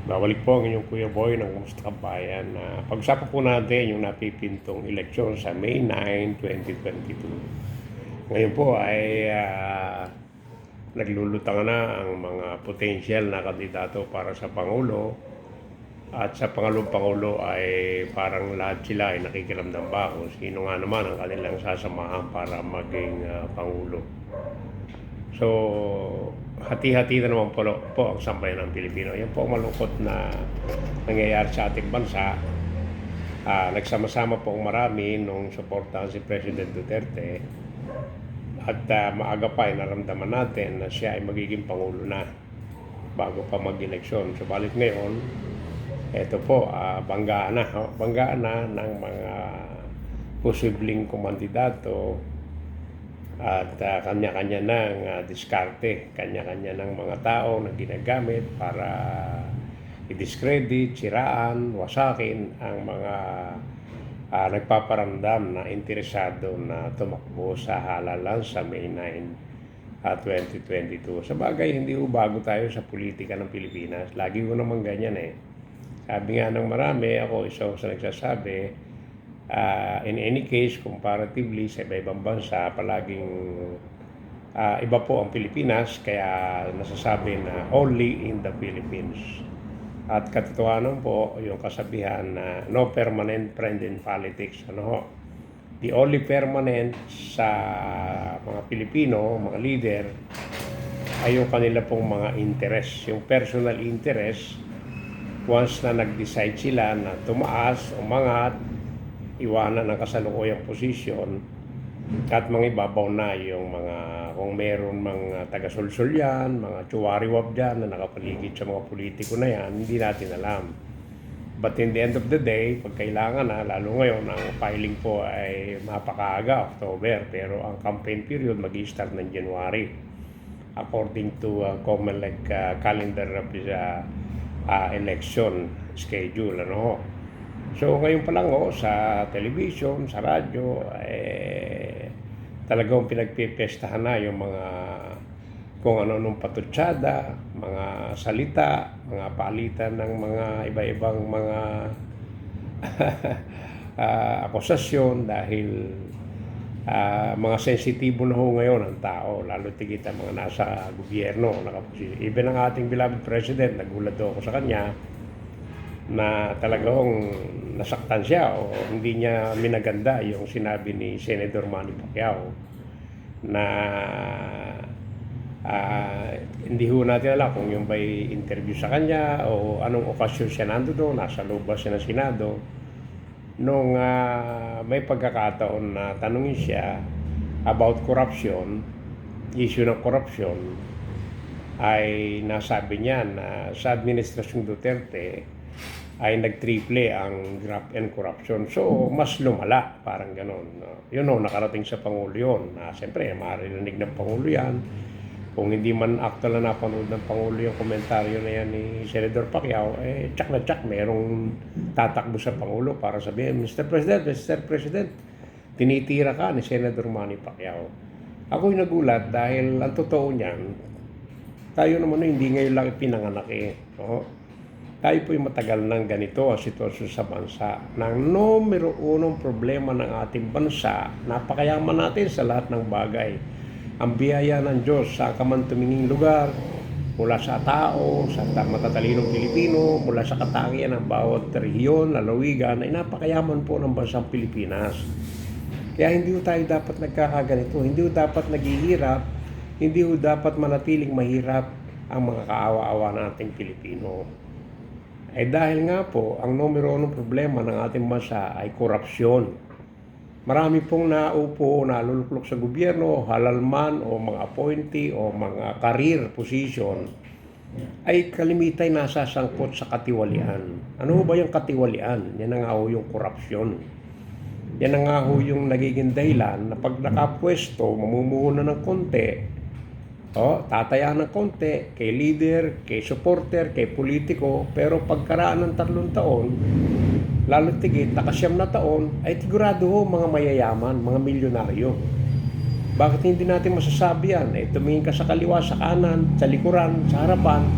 Babalik po ang inyong Kuya Boy ng Kumusta Kabayan. Pag-usapan po natin yung napipintong eleksyon sa May 9, 2022. Ngayon po ay naglulutang na ang mga potential na kandidato para sa Pangulo. At sa pangalawang Pangulo ay parang lahat sila ay nakikiramdam ba kung sino nga naman ang kanilang sasamahan para maging Pangulo. So, hati-hati na naman po ang sambayan ng Pilipino. Yan po ang malungkot na nangyayari sa ating bansa. Nagsama-sama po ang marami nung suportahan si President Duterte. At maaga pa ay naramdaman natin na siya ay magiging Pangulo na bago pa mag-eleksyon. Subalit ngayon, eto po, banggaan na ng mga posibleng kumandidato at kanya-kanya ng diskarte, kanya-kanya ng mga tao na ginagamit para i-discredit, siraan, wasakin ang mga nagpaparamdam na interesado na tumakbo sa halalan sa May 9 2022. Sa bagay, hindi ho bago tayo sa politika ng Pilipinas. Lagi ko naman ganyan eh. Sabi nga ng marami, ako isa sa nagsasabi, in any case, comparatively sa iba-ibang bansa, palaging iba po ang Pilipinas, kaya nasasabi na only in the Philippines. At katotohanan po, yung kasabihan na no permanent friend in politics. The only permanent sa mga Pilipino, mga leader, ay yung kanila pong mga interest, yung personal interest. Once na nag-decide sila na tumaas, umangat, iwanan ang kasalukuyang posisyon, at mga ibabaw na yung mga, kung meron mga taga-sulsul yan, mga tsuwariwab dyan na nakapaligid sa mga politiko na yan, hindi natin alam. But in the end of the day, pag kailangan na, lalo ngayon, ang filing po ay mapakaaga, October, pero ang campaign period mag-i-start ng January, according to COMELEC calendar of the election schedule. So ngayon pa lang sa television, sa radyo, talagang pinagpipestahan na yung mga kung ano-anong patutsada, mga salita, mga palitan ng mga iba-ibang mga akusasyon dahil mga sensitibo na ho ngayon ang tao, lalo tigit ang mga nasa gobyerno. Even ang ating beloved president, nagulat ako sa kanya na talagang nasaktan siya o hindi niya minaganda yung sinabi ni Senator Manny Pacquiao na hindi ho natin alam kung yung ba'y interview sa kanya o anong okasyon siya nandoon, nasa loob ba siya ng Senado. Nung may pagkakataon na tanungin siya about corruption, issue ng corruption, ay nasabi niya na sa administrasyong Duterte ay nag-triple ang graft and corruption. So, mas lumala, parang ganon. Yun o, nakarating sa Pangulo yun. Siyempre, maririnig ng Pangulo yan. Kung hindi man actual na napanood ng Pangulo yung komentaryo na yan ni Senator Pacquiao, tsak na tsak, merong tatakbo sa Pangulo para sabihin, Mr. President, tinitira ka ni Senator Manny Pacquiao. Ako'y nagulat dahil ang totoo niyan, tayo naman hindi ngayon lang ipinanganak Tayo po'y matagal ng ganito ang sitwasyon sa bansa. Nang numero unong problema ng ating bansa, napakayaman natin sa lahat ng bagay. Ang biyaya ng Diyos sa kaman tuminging lugar, mula sa tao, sa matatalinong Pilipino, mula sa katangian ng bawat rehiyon, lalawigan, ay napakayaman po ng bansang Pilipinas. Kaya hindi tayo dapat nagkakaganito, hindi dapat naghihirap, hindi dapat manatiling mahirap ang mga kaawa-awa nating Pilipino. Dahil nga po, ang numero unong problema ng ating bansa ay korupsyon. Marami pong naupo, naluluklok sa gobyerno, halal man o mga appointee o mga career position, ay kalimitay nasasangkot sa katiwalian. Ano ba yung katiwalian? Yan na nga ho yung korupsyon. Yan na nga ho yung nagiging dahilan na pag nakapwesto, mamumuhunan ng konti, tataya ng konti kay leader, kay supporter, kay politiko, pero pagkaraan ng 3 taon, lalo tigit, nakasyam na taon, ay sigurado ho mga mayayaman, mga milyonaryo. Bakit hindi natin masasabi yan? Tumingin ka sa kaliwa, sa kanan, sa likuran, sa harapan,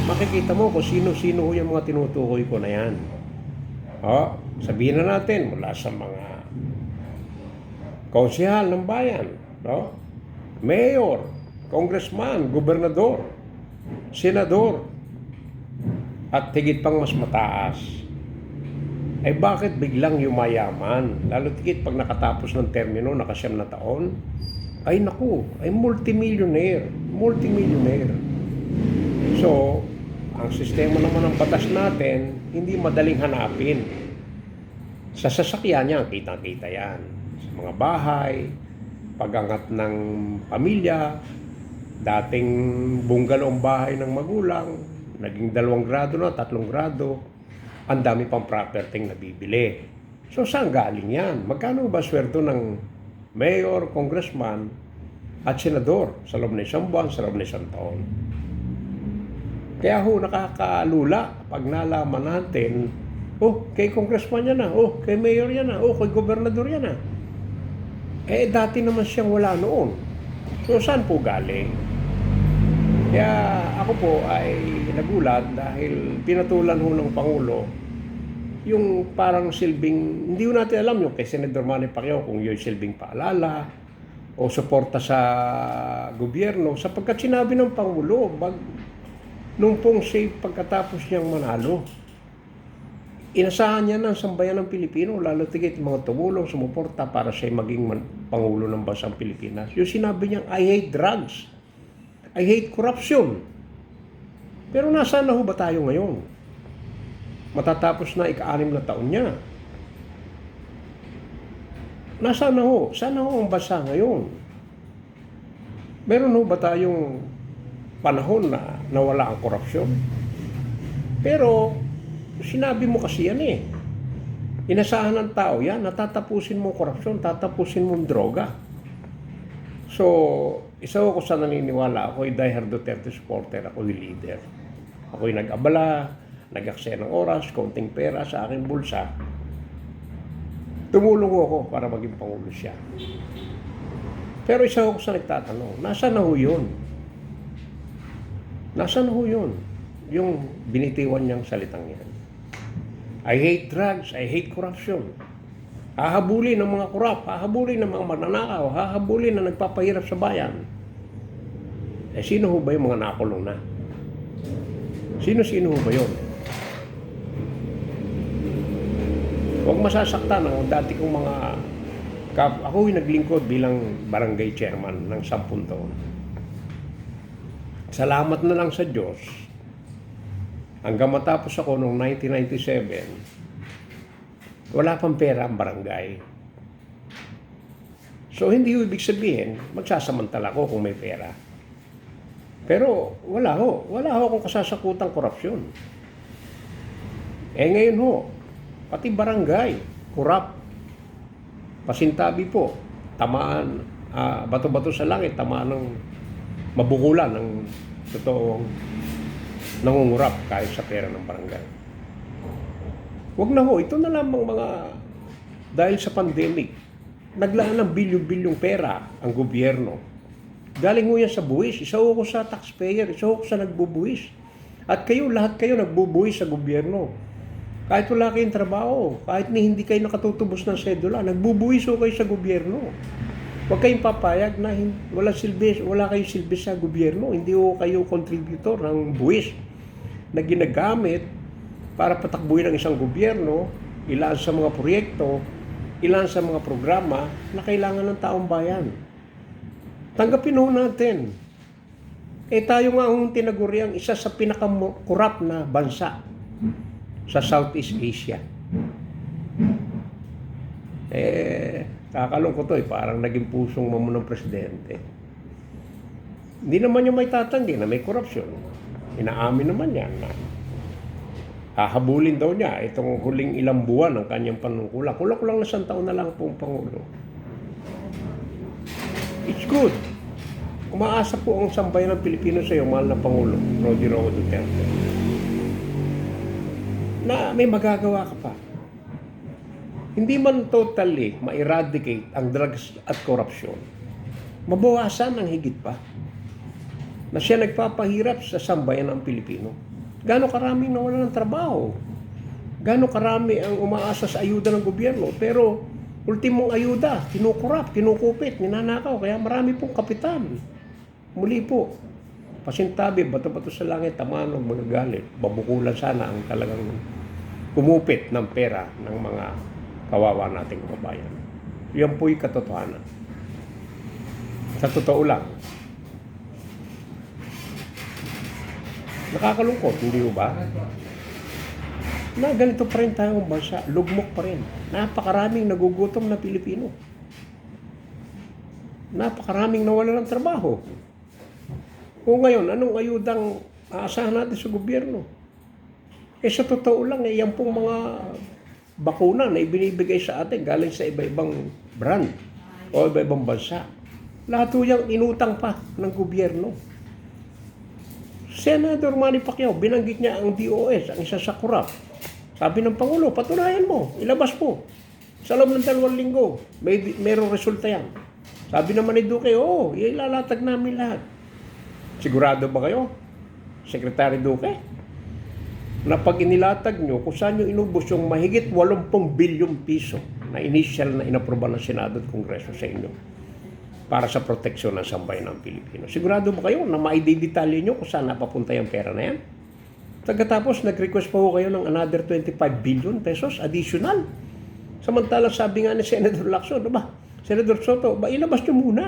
makikita mo kung sino-sino yung mga tinutukoy ko na yan. Sabihin na natin mula sa mga konsehal ng bayan, mayor, congressman, gobernador, senador, at higit pang mas mataas. Ay bakit biglang yumayaman? Lalo tigit pag nakatapos ng termino, nakasyam na taon, ay naku, ay multimillionaire. So, ang sistema naman ng batas natin, hindi madaling hanapin. Sa sasakyan niya, kitang-kita yan. Sa mga bahay, pagangat ng pamilya, dating bungalow ang bahay ng magulang, naging 2 grado na, 3 grado, ang dami pang property na bibili. So, saan galing yan? Magkano ba sweldo ng mayor, congressman, at senador sa loob ng 1 buwan, sa loob ng 1 taon? Kaya nakakalula pag nalaman natin, kay congressman yan na, kay mayor yan na, kay gobernador yan na. Dati naman siyang wala noon. So, saan po galing? Kaya ako po ay nagulat dahil pinatulan ng Pangulo yung parang silbing, hindi ko natin alam yung kay Senador Manny Pacquiao kung yung silbing paalala o suporta sa gobyerno sapagkat sinabi ng Pangulo nung pong safe pagkatapos niyang manalo. Inasahan niya ng sambayan ng Pilipino, lalo tigit mga tumulong, sumuporta para siya maging Pangulo ng bansang Pilipinas. Yung sinabi niya, I hate drugs. I hate corruption. Pero nasaan na ho ba tayo ngayon? Matatapos na ika-6 na taon niya. Nasaan na ho? Saan na ho ang bansa ngayon? Meron ho ba tayong panahon na nawala ang korupsyon? Pero sinabi mo kasi yan inasahan ng tao yan, natatapusin mo korupsyon, tatapusin mo droga. So, isa ako sa naniniwala, ako'y diehard Duterte supporter, ako'y leader. Ako'y nag-abala, nag-aksaya ng oras, konting pera sa aking bulsa. Tumulong ako para maging Pangulo siya. Pero isa ako sa nagtatanong, nasaan na ho yun? Nasaan na ho yun? Yung binitiwan niyang salitang yan. I hate drugs, I hate corruption. Hahabulin ng mga korap, hahabulin ng mga mananakaw, hahabulin na nagpapahirap sa bayan. Sino ho ba yung mga nakulong na? Sino-sino ho ba yun? Huwag masasaktan ang dati kong mga ako'y naglingkod bilang barangay chairman ng 10 taon. Salamat na lang sa Diyos. Hanggang matapos ako noong 1997, wala pang pera ang barangay. So, hindi ibig sabihin, magsasamantala ko kung may pera. Pero, wala ho akong kasasakutang korupsyon. Ngayon ho, pati barangay, kurap, pasintabi po, tamaan, bato-bato sa langit, tamaan ng mabukulan ng totoong nangungurap kahit sa pera ng barangay. Huwag na ho, ito na lamang dahil sa pandemic, naglaan ng bilyon-bilyong pera ang gobyerno. Galing mo yan sa buwis, isa ko sa taxpayer, isa ko sa nagbubuwis. At lahat kayo nagbubuwis sa gobyerno. Kahit wala kayong trabaho, kahit hindi kayo nakatutubos ng sedula, nagbubuwis ho kayo sa gobyerno. Huwag kayong papayag na wala kayong silbi sa gobyerno, hindi ho kayo contributor ng buwis na ginagamit para patakbuhin ang isang gobyerno, ilan sa mga proyekto, ilan sa mga programa na kailangan ng taong bayan. Tanggapin ho natin. Tayo nga ang tinaguri ang isa sa pinakakurap na bansa sa Southeast Asia. Kakalungkot to parang naging pusong mamunang presidente. Hindi naman niya may tatanggi na may korupsyon. Inaamin naman yan na hahabulin daw niya itong huling ilang buwan ng kanyang panungkulan. Kulang-kulang na 1 taon na lang pong Pangulo. It's good. Umaasa po ang sambayan ng Pilipino sa iyo, mahal na Pangulo, Rodrigo Duterte, na may magagawa ka pa. Hindi man totally ma-eradicate ang drugs at korupsyon, mabawasan ang higit pa na siya nagpapahirap sa sambayan ng Pilipino. Gaano karaming nawalan ng trabaho? Gaano karami ang umaasa sa ayuda ng gobyerno? Pero ultimong ayuda, kinukurap, kinukupit, ninanakaw. Kaya marami pong kapitan. Muli po, pasintabi, bato-bato sa langit, tamaan ng magagalit. Babukulan sana ang talagang kumupit ng pera ng mga kawawa nating kababayan. Yan po'y katotohanan. Sa totoo lang, nakakalungkot, hindi ba? Na ganito pa rin tayong bansa, lugmok pa rin. Napakaraming nagugutom na Pilipino. Napakaraming nawalan ng trabaho. O ngayon, anong ayudang aasahan natin sa gobyerno? Sa totoo lang, yan pong mga bakuna na ibinibigay sa atin galing sa iba-ibang brand o iba-ibang bansa. Lahat yung inutang pa ng gobyerno. Senator Manny Pacquiao, binanggit niya ang DOS, ang isa sa kurap. Sabi ng Pangulo, patunayan mo, ilabas mo. Sa loob ng 2 linggo, mayroong resulta yan. Sabi naman ni Duque, ilalatag namin lahat. Sigurado ba kayo, Secretary Duque, na pag inilatag nyo, kung saan nyo inubos yung mahigit 80 bilyong piso na initial na inaproba ng Senado at Kongreso sa inyo para sa proteksyon ng sambayan ng Pilipino. Sigurado ba kayo na maididetalye nyo kung saan napapunta yung pera na yan? Pagkatapos, nag-request pa ho kayo ng another 25 billion pesos additional. Samantalang sabi nga ni Senator Lacson, Senator Soto, ilabas nyo muna.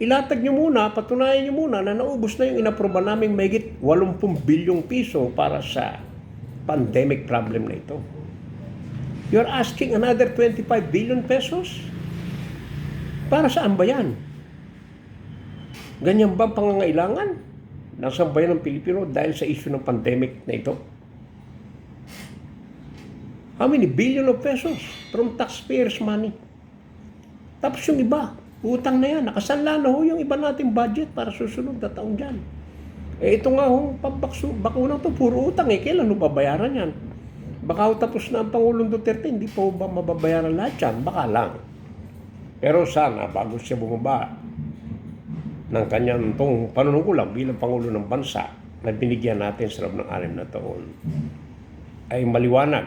Ilatag nyo muna, patunayan nyo muna na naubos na yung inaproba naming mahigit 80 bilyong piso para sa pandemic problem na ito. You're asking another 25 billion pesos? Para saan ba yan? Ganyan ba pangangailangan ng sambayan ng Pilipino dahil sa issue ng pandemic na ito? How many billion of pesos from taxpayers' money? Tapos yung iba, utang na yan. Nakasanla na ho yung iba nating budget para susunod na taon dyan. Ito nga ho, bakuna to, puro utang Kailan ho babayaran yan? Baka ho tapos na ang Pangulong Duterte, hindi pa ho ba mababayaran lahat yan? Baka lang. Pero sana, bago siya bumaba ng kanyang panunungkulan bilang Pangulo ng Bansa na binigyan natin sa loob ng 6 na taon, ay maliwanag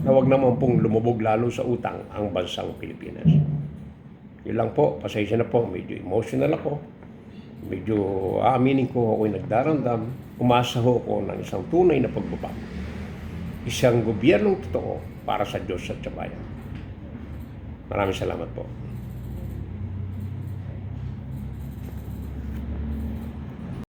na huwag naman pong lumubog lalo sa utang ang bansang Pilipinas. Yun lang po, pasensya na po, medyo emotional ako. Medyo aaminin ko ako'y nagdarandam. Umasa ho ako ng isang tunay na pagbabago. Isang gobyernong totoo para sa Diyos at sa bayan. Maraming salamat po.